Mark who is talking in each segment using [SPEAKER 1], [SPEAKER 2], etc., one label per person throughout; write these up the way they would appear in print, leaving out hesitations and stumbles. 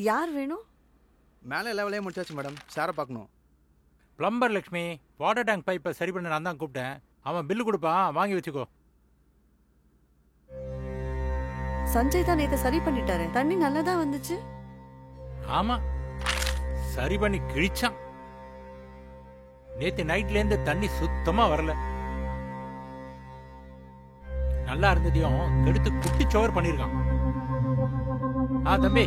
[SPEAKER 1] யார் வேணும்?
[SPEAKER 2] மேலே எல்லா வேலையும் முடிச்சாச்சு மேடம். சாரை பார்க்கணும்.
[SPEAKER 3] பிளம்பர் லக்ஷ்மி, வாட்டர் டேங்க் பைப்பை சரி பண்ண நான் தான் கூப்பிட்டேன். அவன் பில்லு கொடுப்பான், வாங்கி வச்சுக்கோ.
[SPEAKER 1] சஞ்சய் தான் நேற்று சரி பண்ணிட்டாரு. தண்ணி நல்லதா வந்துச்சு.
[SPEAKER 3] ஆமா, சரி பண்ணி கிழிச்சான். நேத்து நைட்ல இருந்து தண்ணி சுத்தமா வரல. நல்லா இருந்ததையும் கெடுத்து குட்டி சோர் பண்ணிருக்கான். தம்பி,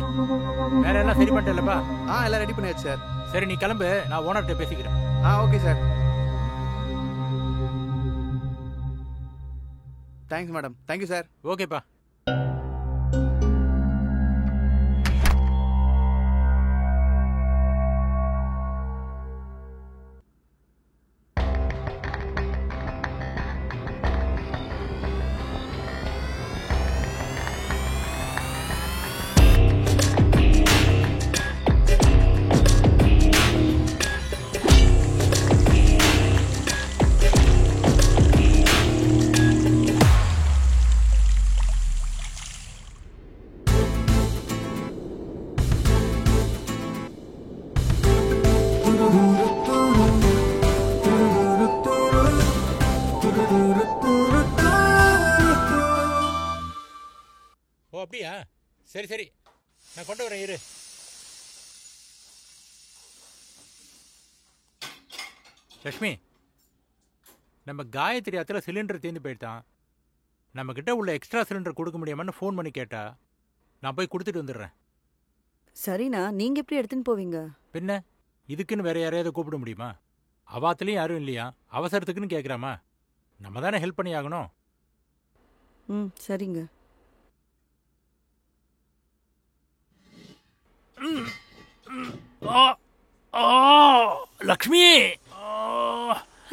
[SPEAKER 3] வேற எல்லாம் சரி பண்ணிட்டேன்லப்பா?
[SPEAKER 2] எல்லாம் ரெடி பண்ணியாச்சு சார்.
[SPEAKER 3] சரி, நீ கிளம்பு, நான் ஓனர்கிட்ட பேசிக்கிறேன்.
[SPEAKER 2] Okay sir. Thanks madam. Thank you sir.
[SPEAKER 3] ஓகேப்பா. ஓ அப்படியா? சரி சரி, நான் கொண்டு வரேன், இரு. லக்ஷ்மி, நம்ம காயத்ரி ஆத்துல சிலிண்டர் தீர்ந்து போயிட்டான். நம்ம கிட்ட உள்ள எக்ஸ்ட்ரா சிலிண்டர் கொடுக்க முடியாமன்னு ஃபோன் பண்ணி கேட்டா. நான் போய் கொடுத்துட்டு வந்துடுறேன்.
[SPEAKER 1] சரிண்ணா, நீங்க எப்படி எடுத்துன்னு போவீங்க?
[SPEAKER 3] பின்ன இதுக்குன்னு வேற யாரையாவது கூப்பிட முடியுமா? அவாத்துலயும் யாரும் இல்லையா? அவசரத்துக்குன்னு கேட்குறாமா? நம்ம தானே ஹெல்ப் பண்ணி ஆகணும்.
[SPEAKER 1] சரிங்க.
[SPEAKER 3] லக்ஷ்மி,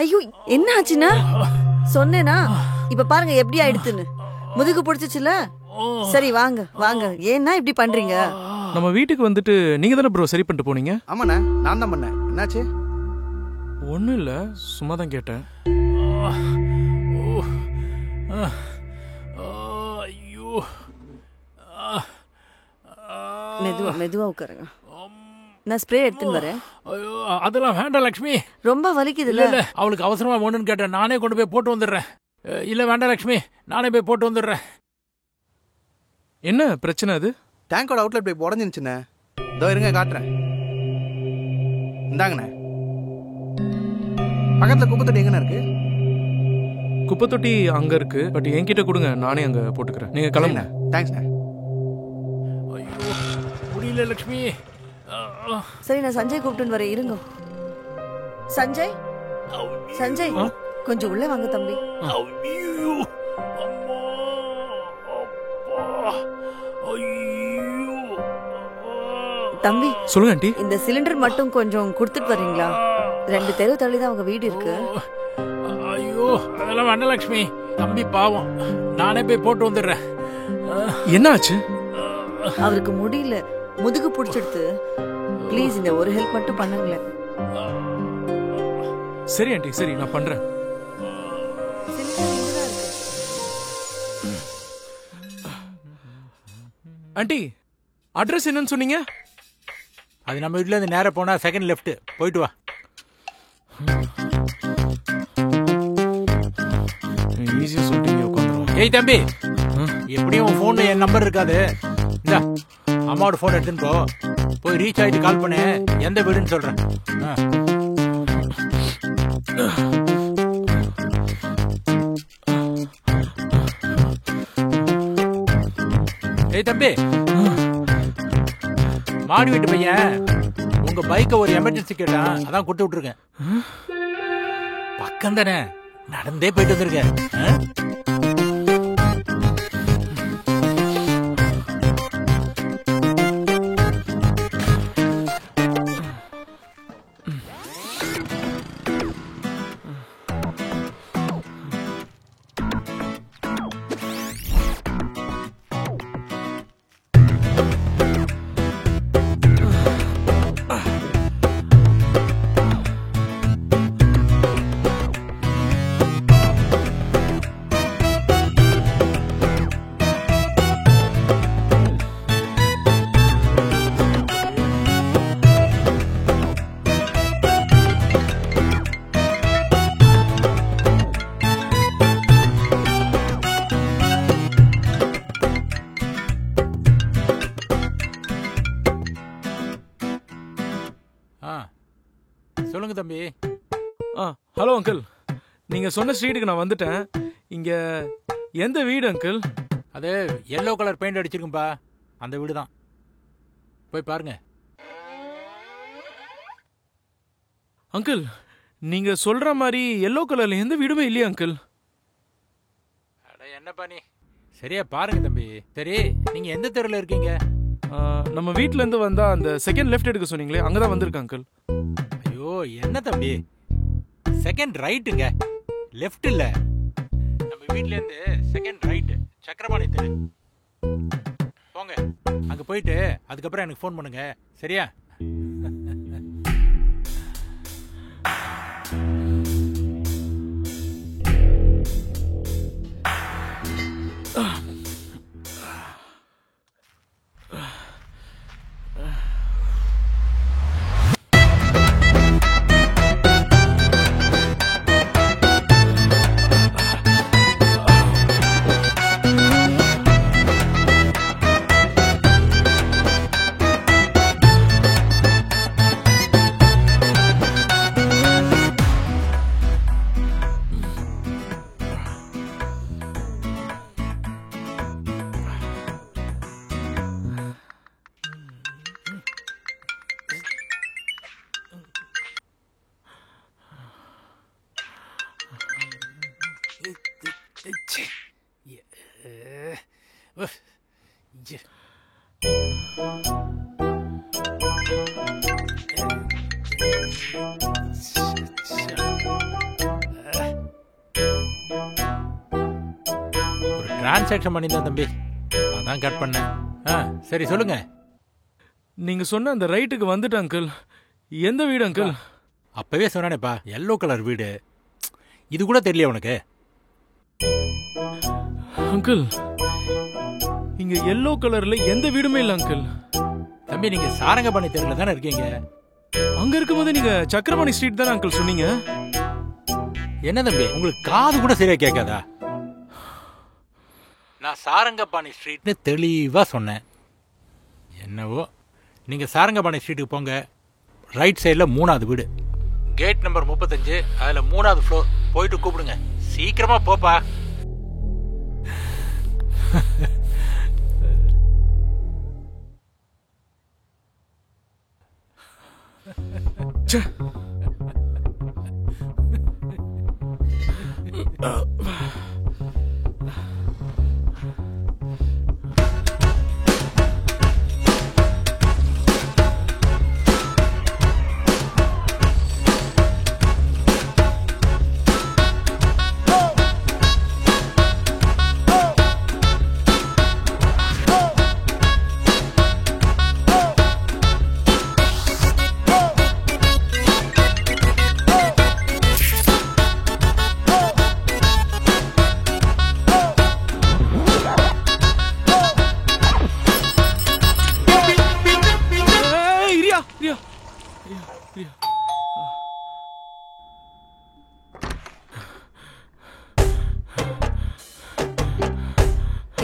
[SPEAKER 1] ஐயோ, என்ன ஆச்சுன்னா? சொன்னேனா? இப்ப பாருங்க எப்படி ஆயிடுத்துன்னு. முதுகு பிடிச்சிச்சுல. சரி வாங்க வாங்க. ஏன்னா இப்படி பண்றீங்க?
[SPEAKER 4] நம்ம வீட்டுக்கு வந்துட்டு நீங்க தானே ப்ரோ சரி பண்ணிட்டு போனீங்க?
[SPEAKER 2] ஆமாண்ணே, நான் தான் பண்ணேன். என்னாச்சு?
[SPEAKER 4] ஒன்றும் இல்லை, சும்மா தான் கேட்டேன்.
[SPEAKER 3] ஐயோ,
[SPEAKER 1] மெதுவா மெதுவா உட்காருங்க. நான் ஸ்ப்ரே எடுத்துன்னு வரேன்.
[SPEAKER 3] அதெல்லாம் வேண்டாம் லக்ஷ்மி.
[SPEAKER 1] ரொம்ப வலிக்குது இல்ல?
[SPEAKER 3] அவளுக்கு அவசரமா வேணும்னு கேட்டேன். நானே கொண்டு போய் போட்டு வந்துடுறேன். இல்ல வேண்டாம் லக்ஷ்மி, நானே போய் போட்டு வந்துடுறேன்.
[SPEAKER 4] என்ன பிரச்சனை? அது
[SPEAKER 2] டேங்கோட அவுட்லெட் பைப் உடஞ்சிருச்சுண்ணே. இதோ இருங்க, காட்டுறேன். இந்தாங்கண்ணே. பக்கத்துல குப்பை தொட்டி எங்கண்ணா இருக்கு?
[SPEAKER 4] குப்பை தொட்டி அங்க இருக்கு, பட் என்கிட்ட கொடுங்க, நானே அங்க போட்டுக்கிறேன். நீங்க கிளம்புங்க.
[SPEAKER 2] தேங்க்ஸ்ண்ணே.
[SPEAKER 3] ஐயோ, முடியல லக்ஷ்மி.
[SPEAKER 1] சரி, நான் சஞ்சய் கூப்பிட்டு வரேன், இருங்க. சஞ்சய், சஞ்சய், கொஞ்சம் உள்ள வாங்க தம்பி. தம்பி
[SPEAKER 4] சொல்லுங்க ஆண்டி.
[SPEAKER 1] இந்த சிலிண்டர் மட்டும் கொஞ்சம் கொடுத்துட்டு வரீங்களா? 2 தெரு தள்ளி தான் உங்க வீடு இருக்கு.
[SPEAKER 3] ஐயோ, அதெல்லாம் வேண்டாம் லக்ஷ்மி. தம்பி பாவம், நானே போய் போட்டு வந்துடுறேன்.
[SPEAKER 4] என்ன ஆச்சு?
[SPEAKER 1] அவருக்கு முடியல, முதுகு பிடிச்சிடுத்து. ப்ளீஸ் இந்த ஒரு ஹெல்ப் மட்டும் பண்ணுங்களேன்.
[SPEAKER 4] சரி ஆண்டி, சரி நான் பண்றேன். ஆண்டி, அட்ரஸ் என்னன்னு சொன்னீங்க?
[SPEAKER 3] அது நம்ம வீட்டுல இருந்து நேரா போனா செகண்ட் லெஃப்ட், போயிட்டு வா.
[SPEAKER 4] ஈஸியா சொல்லிட்டீங்க, உட்காந்துருவோம்.
[SPEAKER 3] ஏய் தம்பி, எப்படியும் உன் போன்ல என் நம்பர் இருக்காது. இந்தா, அம்மாவோட போன் எடுத்துன்னு போ. போய் ரீச் ஆயிட்டு கால் பண்ணு, எந்த வீடுன்னு சொல்றேன். ஏய் தம்பி, மாடி வீட்டு பையன் உங்க பைக்கை ஒரு எமர்ஜென்சி கேட்டான், அதான் கொடுத்து விட்டுருக்கேன். பக்கம் தானே, நடந்தே போயிட்டு வந்திருக்கேன்.
[SPEAKER 4] ஹலோ அங்கிள், நீங்க சொன்ன ஸ்ட்ரீட்டுக்கு நான் வந்துட்டேன். இங்க எந்த வீடு அங்கிள்?
[SPEAKER 3] அது எல்லோ கலர் பெயிண்ட் அடிச்சிருக்கும்பா, அந்த வீடு தான். போய் பாருங்க.
[SPEAKER 4] அங்கிள், நீங்க சொல்ற மாதிரி எல்லோ கலர்ல எந்த வீடுமே இல்லையா அங்கிள்?
[SPEAKER 3] அட என்னப்பா நீ, சரியா பாருங்க தம்பி. சரி, நீங்க எந்த தெருவில் இருக்கீங்க?
[SPEAKER 4] நம்ம வீட்ல இருந்து வந்தா அந்த செகண்ட் லெஃப்ட் எடுக்க சொன்னீங்களே, அங்கதான் வந்திருக்கேன் அங்கிள்.
[SPEAKER 3] ஐயோ என்ன தம்பி, செகண்ட் ரைட்டுங்க, லெஃப்ட் இல்ல. நம்ம வீட்ல இருந்து செகண்ட் ரைட்டு, சக்கரபாணி தெரு. போங்க, அங்க போயிட்டு அதுக்கப்புறம் எனக்கு ஃபோன் பண்ணுங்க, சரியா? ஒரு டிரான்சாக்ஷன் பண்ணியிருந்தேன் தம்பி, அதான் கட் பண்ணேன். சரி சொல்லுங்க.
[SPEAKER 4] நீங்க சொன்ன அந்த ரைட்டுக்கு வந்துட்டேன் அங்கிள். எந்த வீடு அங்கிள்?
[SPEAKER 3] அப்பவே சொன்னானேப்பா, எல்லோ கலர் வீடு. இது கூட தெரியல உனக்கு?
[SPEAKER 4] அங்கிள், இங்க எல்லோ கலர்ல எந்த வீடுமே இல்ல அங்கிள்.
[SPEAKER 3] தம்பி, நீங்க சாரங்கபாணி தெருவில் தானே இருக்கீங்க?
[SPEAKER 4] அங்க இருக்கும்போது நீங்க சக்கரபாணி ஸ்ட்ரீட் தானே அங்கிள் சொன்னீங்க?
[SPEAKER 3] என்ன தம்பி, உங்களுக்கு காது கூட சரியா கேட்காதா? நான் சாரங்கபாணி ஸ்ட்ரீட்னு தெளிவா சொன்னேன். என்னவோ, நீங்க சாரங்கபாணி ஸ்ட்ரீட்டுக்கு போங்க. ரைட் சைடில் 3வது வீடு, கேட் நம்பர் 35, அதில் 3வது ஃப்ளோர். போயிட்டு கூப்பிடுங்க. சீக்கிரமா போப்பா.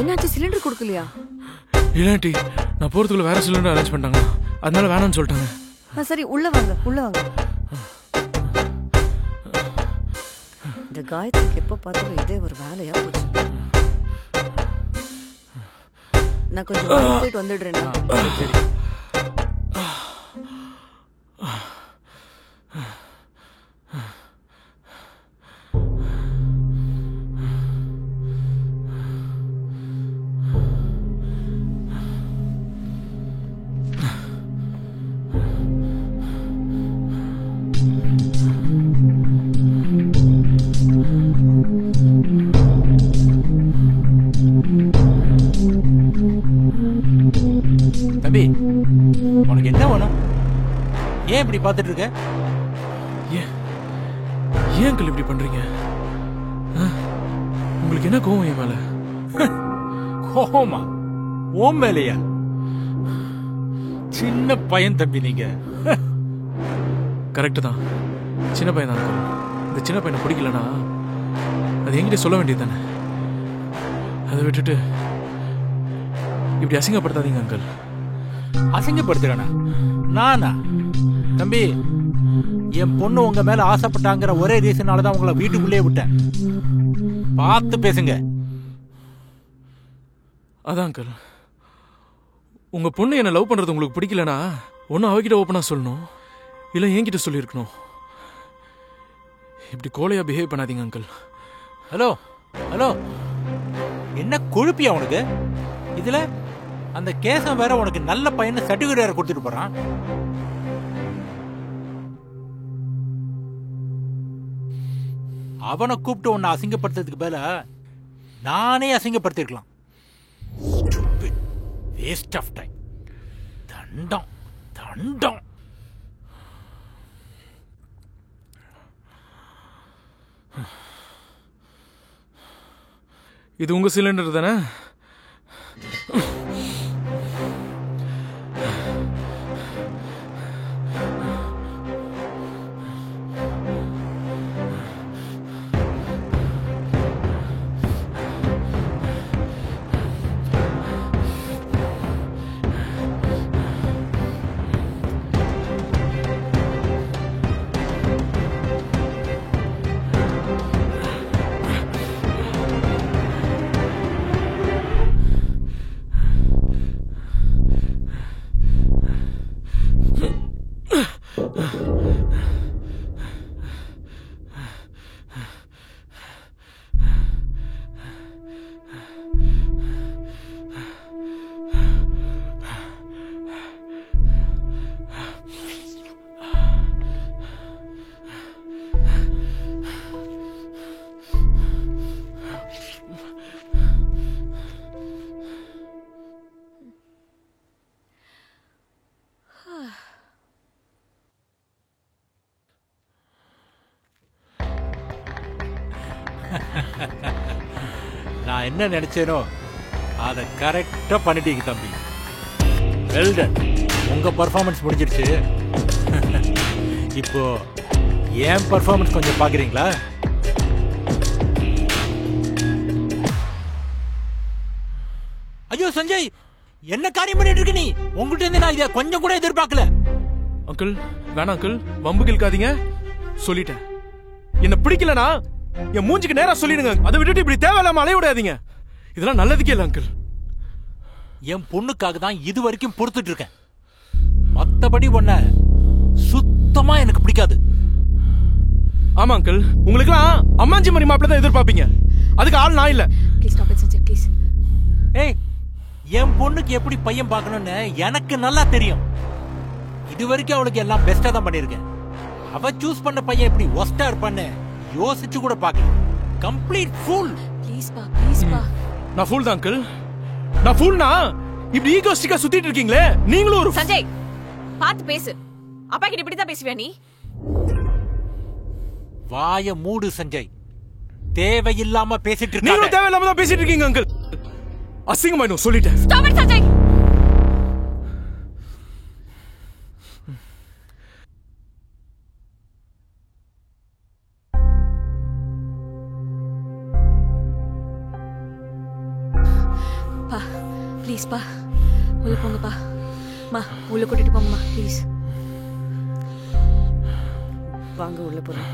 [SPEAKER 1] என்னாச்சு, சிலிண்டர் கொடுக்கலையா?
[SPEAKER 4] இல்லாட்டி நான் போறதுக்குள்ள வேற சிலிண்டர் அரேஞ்ச் பண்ணிட்டாங்க, அதனால வேணாம்னு சொல்லிட்டாங்க.
[SPEAKER 1] சரி, உள்ள வாங்க, உள்ள வாங்க. இந்த காயத்ரிக்கு எப்போ பார்த்தாலும் இதே ஒரு வேலையா போச்சு. நான் கொஞ்சம் போயிட்டு வந்துடுறேன்.
[SPEAKER 3] சரி. தம்பி, உனக்கு என்ன வேணும்? ஏன் இப்படி பார்த்துட்டு இருக்க?
[SPEAKER 4] ஏன் அங்கிள் இப்படி பண்றீங்க? உங்களுக்கு என்ன கோவம் என் மேல?
[SPEAKER 3] கோவமா? ஓம் மேலையா? சின்ன பையன் தம்பி நீங்க.
[SPEAKER 4] கரெக்ட் தான், சின்ன பையன் தான். இந்த சின்ன பையனை பிடிக்கலனா அது என்கிட்ட சொல்ல வேண்டியது தானே. அதை விட்டுட்டு இப்படி அசிங்கப்படுத்தாதீங்க அங்கிள்.
[SPEAKER 3] அசிங்கப்படுத்துறானா? நானா? தம்பி, என் பொண்ணு உங்க மேல ஆசைப்பட்டாங்கிற ஒரே ரீசனால தான் உங்களை வீட்டுக்குள்ளே விட்டேன். பார்த்து பேசுங்க.
[SPEAKER 4] அதான் அங்கிள், உங்க பொண்ணு என்ன லவ் பண்றது உங்களுக்கு பிடிக்கலனா ஒன்னும் அவகிட்ட ஓப்பனா சொல்லணும், இல்ல என்கிட்ட சொல்லியிருக்கணும். இப்படி கோலையா பிஹேவ் பண்ணாதீங்க அங்கிள்.
[SPEAKER 3] ஹலோ ஹலோ, என்ன கொழுப்பியா உனக்கு? இதுல அந்த கேசம் வேற உனக்கு நல்ல பையன் சர்டிபிகேட் வேற கொடுத்துட்டு போறான். அவனை கூப்பிட்டு உன்னை அசிங்கப்படுத்துறதுக்கு பதிலா நானே அசிங்கப்படுத்திருக்கலாம். Waste of time. தண்டம் தண்டம்.
[SPEAKER 4] இது உங்க சிலிண்டர் தானே?
[SPEAKER 3] நான் என்ன நினைச்சேனோ அதை கரெக்டா பண்ணிட்டீங்க தம்பி. Well done. உங்க பர்ஃபார்மன்ஸ் முடிஞ்சிடுச்சு. இப்போ என் பர்ஃபார்மன்ஸ் கொஞ்சம் பாக்குறீங்களா? ஐயோ சஞ்சய், என்ன காரியம் பண்ணிட்டு இருக்க நீ? உங்ககிட்ட இருந்து நான் இதை கொஞ்சம் கூட எதிர்பார்க்கல.
[SPEAKER 4] அங்கிள் வேணாம் அங்கிள், வம்பு கிழக்காதீங்க. சொல்லிட்டேன், என்ன பிடிக்கலனா என் மூஞ்சிக்கு நேரா சொல்லிடுங்க. அதை விட்டுட்டு இப்படி தேவையில்லாம அலைய விடாதீங்க. இதெல்லாம் நல்லதுக்கே இல்ல அங்கிள்.
[SPEAKER 3] என் பொண்ணுக்காக தான் இது வரைக்கும் பொறுத்துட்டு இருக்கேன். மத்தபடி ஒன்ன சுத்தமா எனக்கு பிடிக்காது.
[SPEAKER 4] ஆமா அங்கிள், உங்களுக்குலாம் அம்மாஞ்சி மணி மாப்பிள்ள தான் எதிர்பார்ப்பீங்க. அதுக்கு ஆள் நான் இல்ல.
[SPEAKER 1] Please stop it Sanjay please.
[SPEAKER 3] ஏய், என் பொண்ணுக்கு எப்படி பையன் பார்க்கணும்னு எனக்கு நல்லா தெரியும். இது வரைக்கும் அவளுக்கு எல்லாம் பெஸ்டா தான் பண்ணிருக்கேன். அவ சூஸ் பண்ண பையன் எப்படி ஒஸ்டா இருப்பான்னு யோசிச்சு கூட பார்க்கல. Complete fool.
[SPEAKER 1] ப்ளீஸ் பா ப்ளீஸ் பா.
[SPEAKER 4] நான் ஃபூல் தான் அங்கிள். நான் ஃபூல்னா இப்படி ஈகோஸ்டிக்கா சுத்திட்டு இருக்கீங்களே நீங்களும் ஒரு.
[SPEAKER 5] சஞ்சய் பாத்து பேசு. அப்பா கிட்ட இப்படி தான் பேசுவியா நீ?
[SPEAKER 3] வாய மூடு சஞ்சய். தேவையில்லாம பேசிட்டு இருக்க.
[SPEAKER 4] நீங்களும் தேவையில்லாம தான் பேசிட்டு இருக்கீங்க அங்கிள். அசிங்கமாயிடும் சொல்லிட்டேன்.
[SPEAKER 5] Stop it Sanjay.
[SPEAKER 1] பா ப்ளீஸ் பா, உள்ள போங்கப்பா. மா உள்ள கூட்டிட்டு போங்கம்மா ப்ளீஸ். வாங்க உள்ள போறோம்.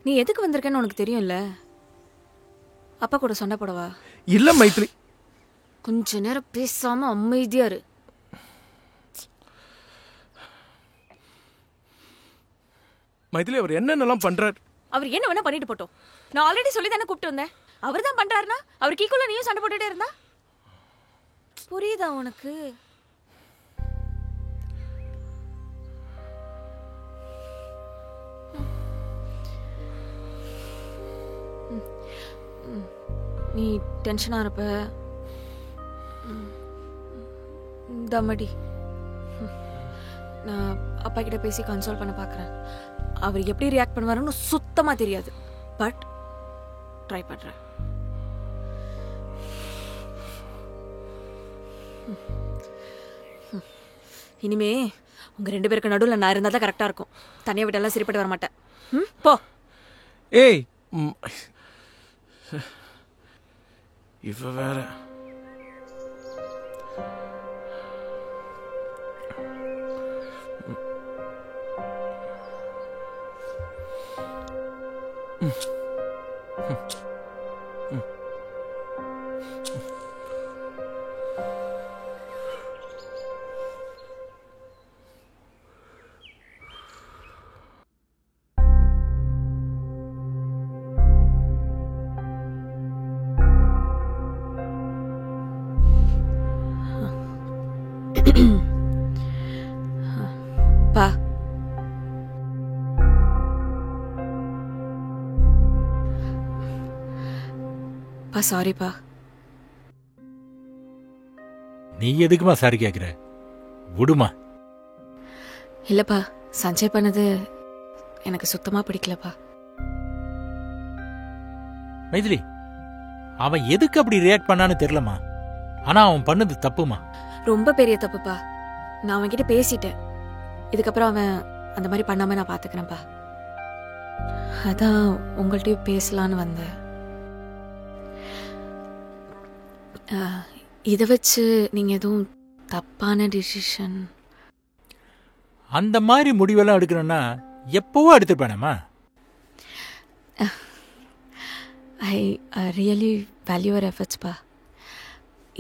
[SPEAKER 1] நீ எதுக்கு வந்திருக்கேன்னு உனக்கு தெரியும்ல. அப்பா கூட சண்டை போடவா?
[SPEAKER 4] இல்ல மைத்ரி,
[SPEAKER 1] கொஞ்ச நேரம் பேசாம அமைதியா இரு.
[SPEAKER 4] மைதிலி அவர் என்னென்னலாம் பண்றார்?
[SPEAKER 5] அவர் என்ன வேணா பண்ணிட்டு போட்டோம். நான் ஆல்ரெடி சொல்லி தானே கூப்பிட்டு வந்தேன். அவர் தான் பண்றாருன்னா அவருக்கு ஈக்குவலா நீயும் சண்டை போட்டுட்டே இருந்தா
[SPEAKER 1] புரியுதா உனக்கு? நீ டென்ஷனா இருப்ப. தம்மடி, நான் அப்பா கிட்ட பேசி கன்சோல் பண்ண பார்க்குறேன். அவர் எப்படி ரியாக்ட் பண்ணுவாருன்னு சுத்தமா தெரியாது. பட் ட்ரை பண்றேன். இனிமே உங்க 2 பேருக்கு நடுவில் நான் இருந்தா தான் கரெக்டா இருக்கும். தனியா விட்டெல்லாம் சரிப்பட்டு வர மாட்டேன். போ.
[SPEAKER 4] ஏய் இவ வேற.
[SPEAKER 5] பா பா சாரிப்பா.
[SPEAKER 3] நீ எதுக்குமா சாரி கேட்குற? விடுமா.
[SPEAKER 5] இல்லப்பா, சஞ்சய் பண்ணது எனக்கு சுத்தமா பிடிக்கலப்பா.
[SPEAKER 3] மைதிலி, அவன் எதுக்கு அப்படி ரியாக்ட் பண்ணான்னு தெரியலமா. ஆனா அவன் பண்ணது தப்புமா.
[SPEAKER 5] ரொம்ப பெரிய தப்புப்பா. நான் அவன்கிட்ட பேசிட்டேன். இதுக்கப்புறம் அவன் அந்த மாதிரி பண்ணாம நான் பாத்துக்கிறேன்ப்பா. அதான் உங்கள்கிட்டயும் பேசலான்னு வந்தேன். இதை வச்சு நீங்க எதுவும் தப்பான டிசிஷன்
[SPEAKER 3] அந்த மாதிரி முடிவெல்லாம் எடுக்கணும்னா எப்பவோ எடுத்துருப்பேனம்மா.
[SPEAKER 5] ஐ ரியலி வேல்யூ யுவர் எஃபர்ட்ஸ்ப்பா.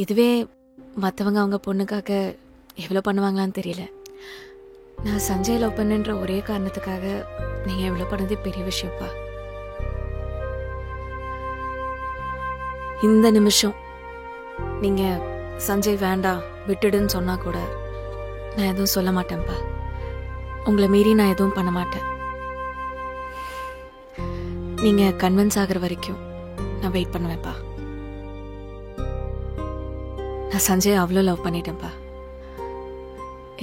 [SPEAKER 5] இதுவே மற்றவங்க அவங்க பொண்ணுக்காக எவ்வளோ பண்ணுவாங்களான்னு தெரியல. நான் சஞ்சய் லவ் பண்ணுன்ற ஒரே காரணத்துக்காக நீங்கள் எவ்வளோ பண்ணதே பெரிய விஷயம்ப்பா. இந்த நிமிஷம் நீங்கள் சஞ்சய் வேண்டாம் விட்டுடுன்னு சொன்னா கூட நான் எதுவும் சொல்ல மாட்டேன்ப்பா. உங்களை மீறி நான் எதுவும் பண்ண மாட்டேன். நீங்கள் கன்வின்ஸ் ஆகிற வரைக்கும் நான் வெயிட் பண்ணுவேன்ப்பா. நான் சஞ்சய் அவ்வளோ லவ் பண்ணிட்டேன்ப்பா.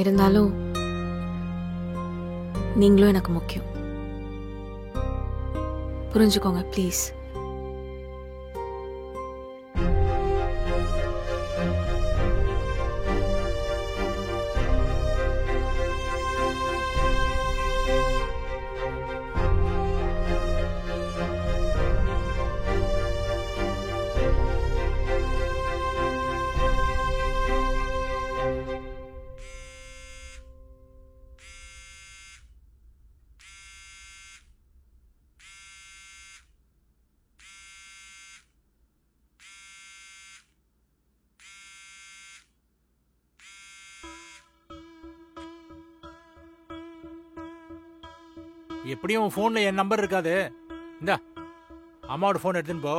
[SPEAKER 5] இருந்தாலும் நீங்களும் எனக்கு முக்கியம். புரிஞ்சுக்கோங்க ப்ளீஸ்.
[SPEAKER 3] எப்படியும் ஃபோன்ல என் நம்பர் இருக்காது. இந்தா அம்மாவோட ஃபோன் எடுத்துன்னு போ.